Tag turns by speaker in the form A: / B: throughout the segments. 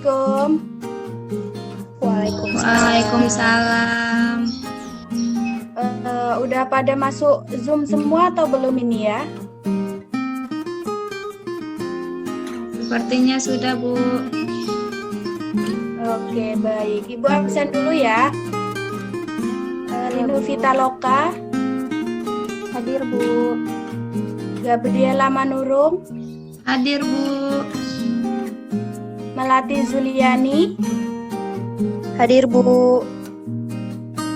A: Assalamualaikum.
B: Waalaikumsalam.
A: Udah pada masuk Zoom semua atau belum ini ya?
B: Sepertinya sudah, Bu.
A: Oke, baik. Ibu absen dulu ya. Rinu Vitaloka.
C: Hadir, Bu.
A: Gabriela Manurung.
B: Hadir, Bu.
A: Melati Zuliani.
C: Hadir, Bu.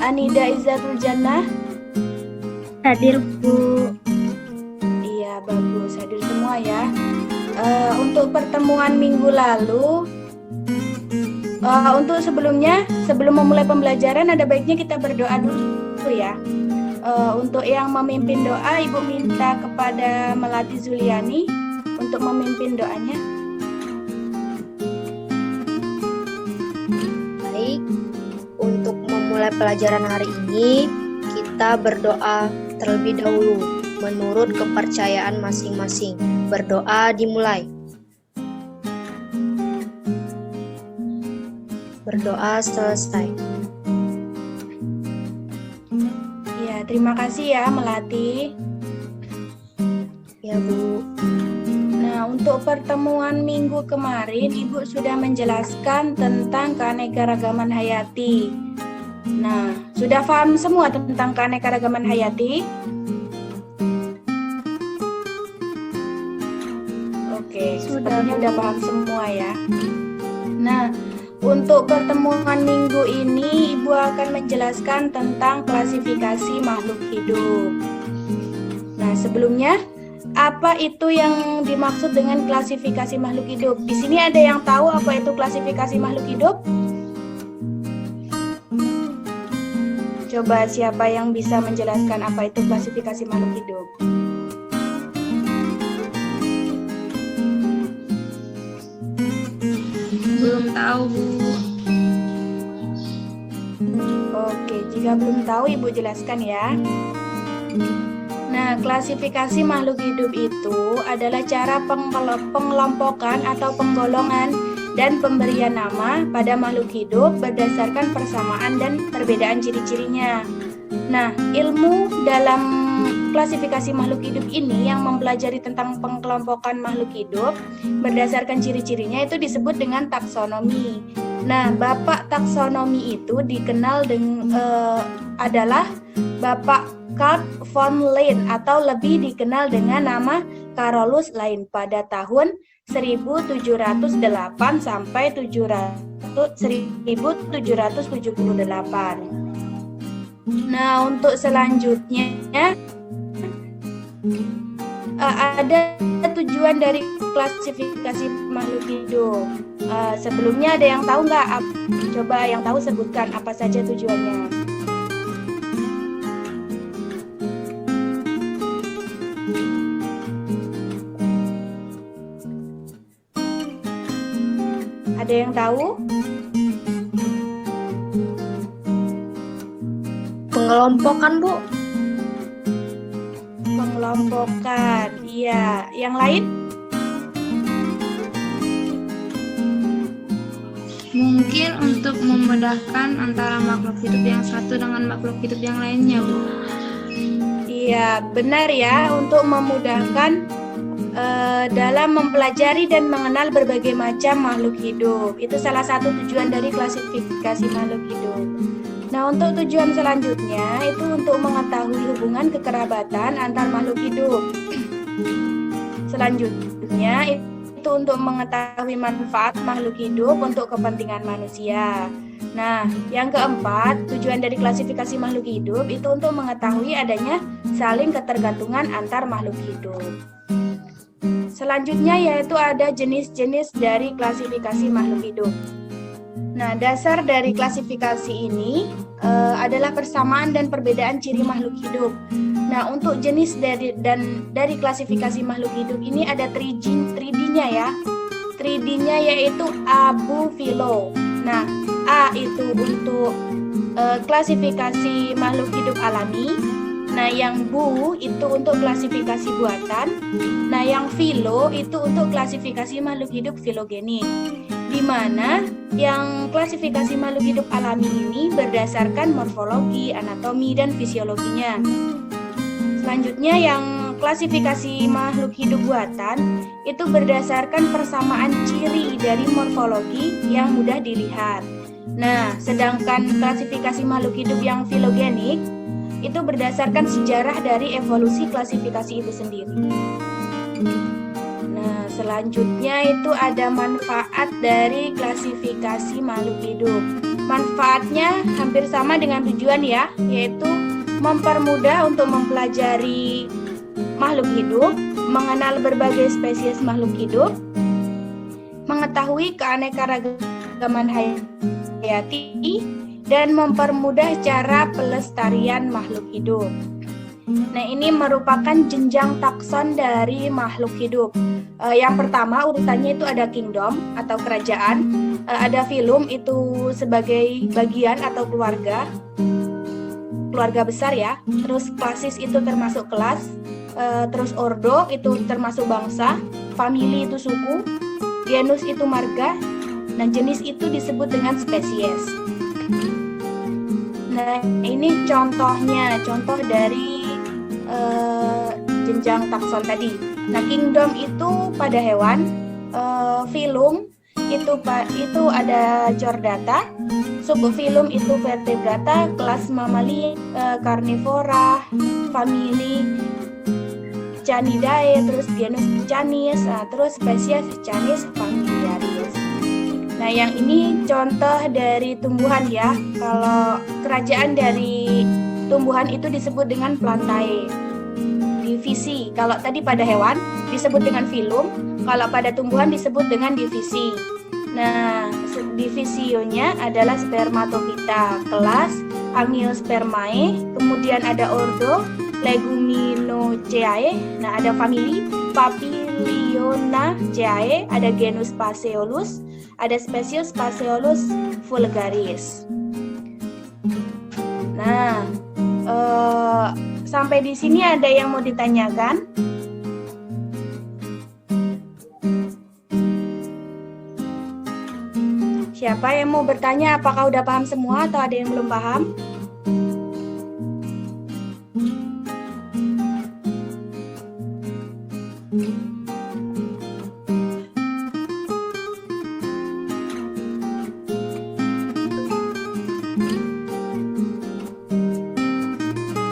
A: Anida Izzatul Jannah.
C: Hadir, Bu.
A: Iya, bagus. Hadir semua ya. Untuk pertemuan minggu lalu, untuk sebelumnya, sebelum memulai pembelajaran, ada baiknya kita berdoa dulu ya. Untuk yang memimpin doa, Ibu minta kepada Melati Zuliani untuk memimpin doanya.
C: Baik, untuk memulai pelajaran hari ini, kita berdoa terlebih dahulu menurut kepercayaan masing-masing. Berdoa dimulai. Berdoa selesai.
A: Ya, terima kasih ya Melati.
C: Ya, Bu.
A: Nah, untuk pertemuan minggu kemarin, Ibu sudah menjelaskan tentang keanekaragaman hayati. Nah, sudah paham semua tentang keanekaragaman hayati? Oke, sepertinya udah paham semua ya. Nah, untuk pertemuan minggu ini, Ibu akan menjelaskan tentang klasifikasi makhluk hidup. Nah, sebelumnya, apa itu yang dimaksud dengan klasifikasi makhluk hidup? Di sini ada yang tahu apa itu klasifikasi makhluk hidup? Coba siapa yang bisa menjelaskan apa itu klasifikasi makhluk hidup?
B: Belum tahu, Bu.
A: Oke, jika belum tahu Ibu jelaskan ya. Nah, klasifikasi makhluk hidup itu adalah cara pengelompokan atau penggolongan dan pemberian nama pada makhluk hidup berdasarkan persamaan dan perbedaan ciri-cirinya. Nah, ilmu dalam klasifikasi makhluk hidup ini yang mempelajari tentang pengelompokan makhluk hidup berdasarkan ciri-cirinya itu disebut dengan taksonomi. Nah, Bapak taksonomi itu dikenal adalah Bapak Carl von Linné atau lebih dikenal dengan nama Carolus Linné pada tahun 1708 sampai 1778. Nah, untuk selanjutnya ada tujuan dari klasifikasi makhluk hidup. Sebelumnya ada yang tahu nggak? Coba yang tahu sebutkan apa saja tujuannya. Ada yang tahu?
C: Pengelompokan, Bu.
A: Pengelompokan, iya. Yang lain?
B: Mungkin untuk memudahkan antara makhluk hidup yang satu dengan makhluk hidup yang lainnya, Bu.
A: Iya, benar ya, untuk memudahkan dalam mempelajari dan mengenal berbagai macam makhluk hidup. Itu salah satu tujuan dari klasifikasi makhluk hidup. Nah, untuk tujuan selanjutnya itu untuk mengetahui hubungan kekerabatan antar makhluk hidup. Selanjutnya itu untuk mengetahui manfaat makhluk hidup untuk kepentingan manusia. Nah, yang keempat, tujuan dari klasifikasi makhluk hidup itu untuk mengetahui adanya saling ketergantungan antar makhluk hidup. Selanjutnya yaitu ada jenis-jenis dari klasifikasi makhluk hidup. Nah, dasar dari klasifikasi ini adalah persamaan dan perbedaan ciri makhluk hidup. Nah, untuk jenis dari klasifikasi makhluk hidup ini ada 3D-nya ya. 3D-nya yaitu Abu Philo. Nah, A itu untuk klasifikasi makhluk hidup alami. Nah, yang Bu itu untuk klasifikasi buatan. Nah, yang Philo itu untuk klasifikasi makhluk hidup filogenik. di mana yang klasifikasi makhluk hidup alami ini berdasarkan morfologi, anatomi, dan fisiologinya. Selanjutnya yang klasifikasi makhluk hidup buatan itu berdasarkan persamaan ciri dari morfologi yang mudah dilihat. Nah, sedangkan klasifikasi makhluk hidup yang filogenik itu berdasarkan sejarah dari evolusi klasifikasi itu sendiri. Nah, selanjutnya itu ada manfaat dari klasifikasi makhluk hidup. Manfaatnya hampir sama dengan tujuan ya, yaitu mempermudah untuk mempelajari makhluk hidup, mengenal berbagai spesies makhluk hidup, mengetahui keanekaragaman hayati, dan mempermudah cara pelestarian makhluk hidup. Nah, ini merupakan jenjang takson dari makhluk hidup. Yang pertama urutannya itu ada kingdom atau kerajaan, ada phylum itu sebagai bagian atau keluarga besar ya. Terus klasis itu termasuk kelas, terus ordo itu termasuk bangsa, family itu suku, genus itu marga, dan jenis itu disebut dengan spesies. Nah, ini contohnya, contoh dari jenjang takson tadi. Nah, kingdom itu pada hewan, phylum itu ada chordata, subphylum itu vertebrata, kelas mamalia, carnivora, family Canidae, terus genus Canis, terus spesies Canis familiaris. Nah, yang ini contoh dari tumbuhan ya. Kalau kerajaan dari tumbuhan itu disebut dengan plantae. Divisi, kalau tadi pada hewan disebut dengan phylum, kalau pada tumbuhan disebut dengan divisi. Nah, divisionya adalah spermatofita, kelas Angiospermae, kemudian ada ordo Leguminosae, nah ada family Papilionaceae, ada genus Phaseolus, ada spesies Phaseolus vulgaris. Nah, sampai di sini ada yang mau ditanyakan? Siapa yang mau bertanya? Apakah udah paham semua atau ada yang belum paham?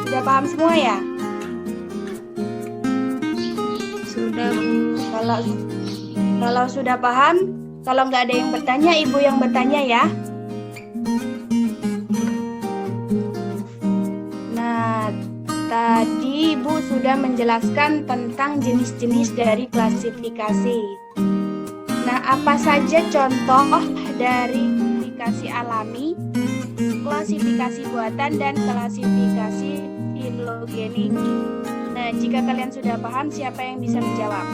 A: Sudah paham semua ya?
B: Sudah, Bu.
A: Kalau sudah paham, kalau nggak ada yang bertanya, Ibu yang bertanya ya. Nah, tadi Ibu sudah menjelaskan tentang jenis-jenis dari klasifikasi. Nah, apa saja contoh dari klasifikasi alami, klasifikasi buatan, dan klasifikasi filogenik? Nah, jika kalian sudah paham, siapa yang bisa menjawab?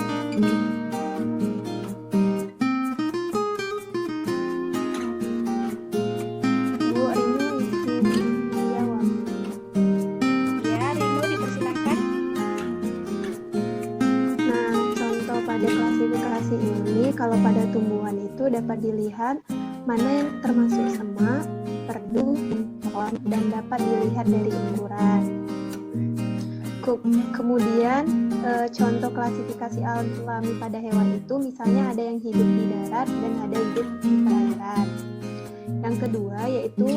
D: Kalau pada tumbuhan itu dapat dilihat mana yang termasuk semak, perdu, pohon, dan dapat dilihat dari ukuran. Kemudian contoh klasifikasi alami pada hewan itu misalnya ada yang hidup di darat dan ada yang hidup di perairan. Yang kedua yaitu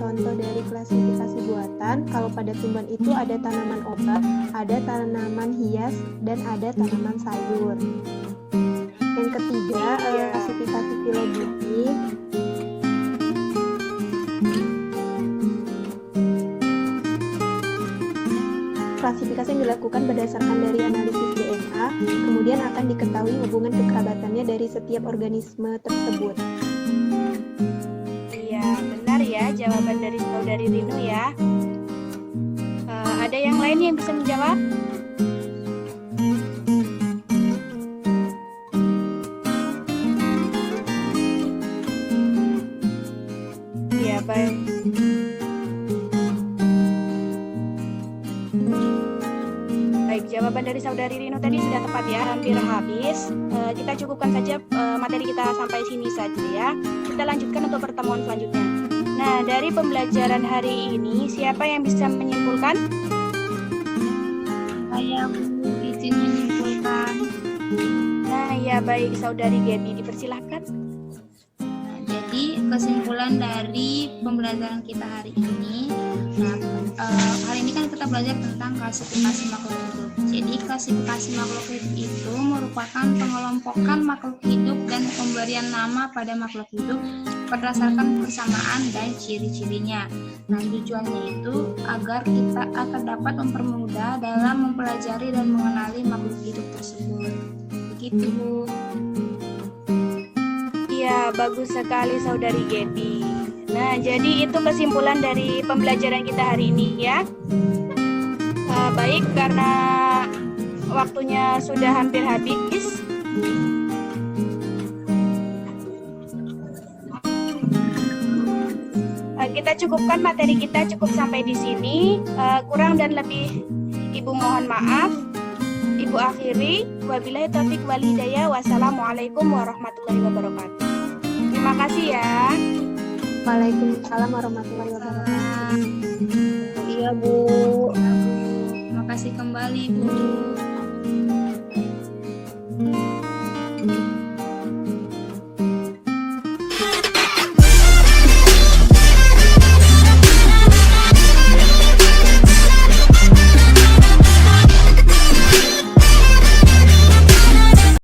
D: contoh dari klasifikasi buatan. Kalau pada tumbuhan itu ada tanaman obat, ada tanaman hias, dan ada tanaman sayur. Yang ketiga, klasifikasi filogenik. Klasifikasi yang dilakukan berdasarkan dari analisis DNA, kemudian akan diketahui hubungan kekerabatannya dari setiap organisme tersebut.
A: Iya, benar ya jawaban dari saudari Rinu ya. Ada yang lain yang bisa menjawab? Baik, jawaban jawaban dari saudari Rino tadi sudah tepat ya, hampir habis. Kita cukupkan saja materi kita sampai sini saja ya. Kita lanjutkan untuk pertemuan selanjutnya. Nah, dari pembelajaran hari ini, siapa yang bisa menyimpulkan?
B: Saya Bu izin menyimpulkan.
A: Nah, ya baik, saudari Gaby, dipersilahkan.
B: Nah, jadi kesimpulan dari pembelajaran kita hari ini, hari ini kan kita belajar tentang klasifikasi makhluk hidup. Jadi klasifikasi makhluk hidup itu merupakan pengelompokan makhluk hidup dan pemberian nama pada makhluk hidup berdasarkan persamaan dan ciri-cirinya. Nah, tujuannya itu agar kita akan dapat mempermudah dalam mempelajari dan mengenali makhluk hidup tersebut. Begitu, Bu.
A: Iya, bagus sekali saudari Gaby. Nah, jadi itu kesimpulan dari pembelajaran kita hari ini ya. Baik, karena waktunya sudah hampir habis. Kita cukupkan materi kita cukup sampai di sini. Kurang dan lebih Ibu mohon maaf. Ibu akhiri. Wabillahi taufik wal hidayah. Wassalamualaikum warahmatullahi wabarakatuh. Terima kasih ya.
D: Waalaikumsalam warahmatullahi wabarakatuh.
C: Iya, Bu.
B: Makasih kembali, Bu.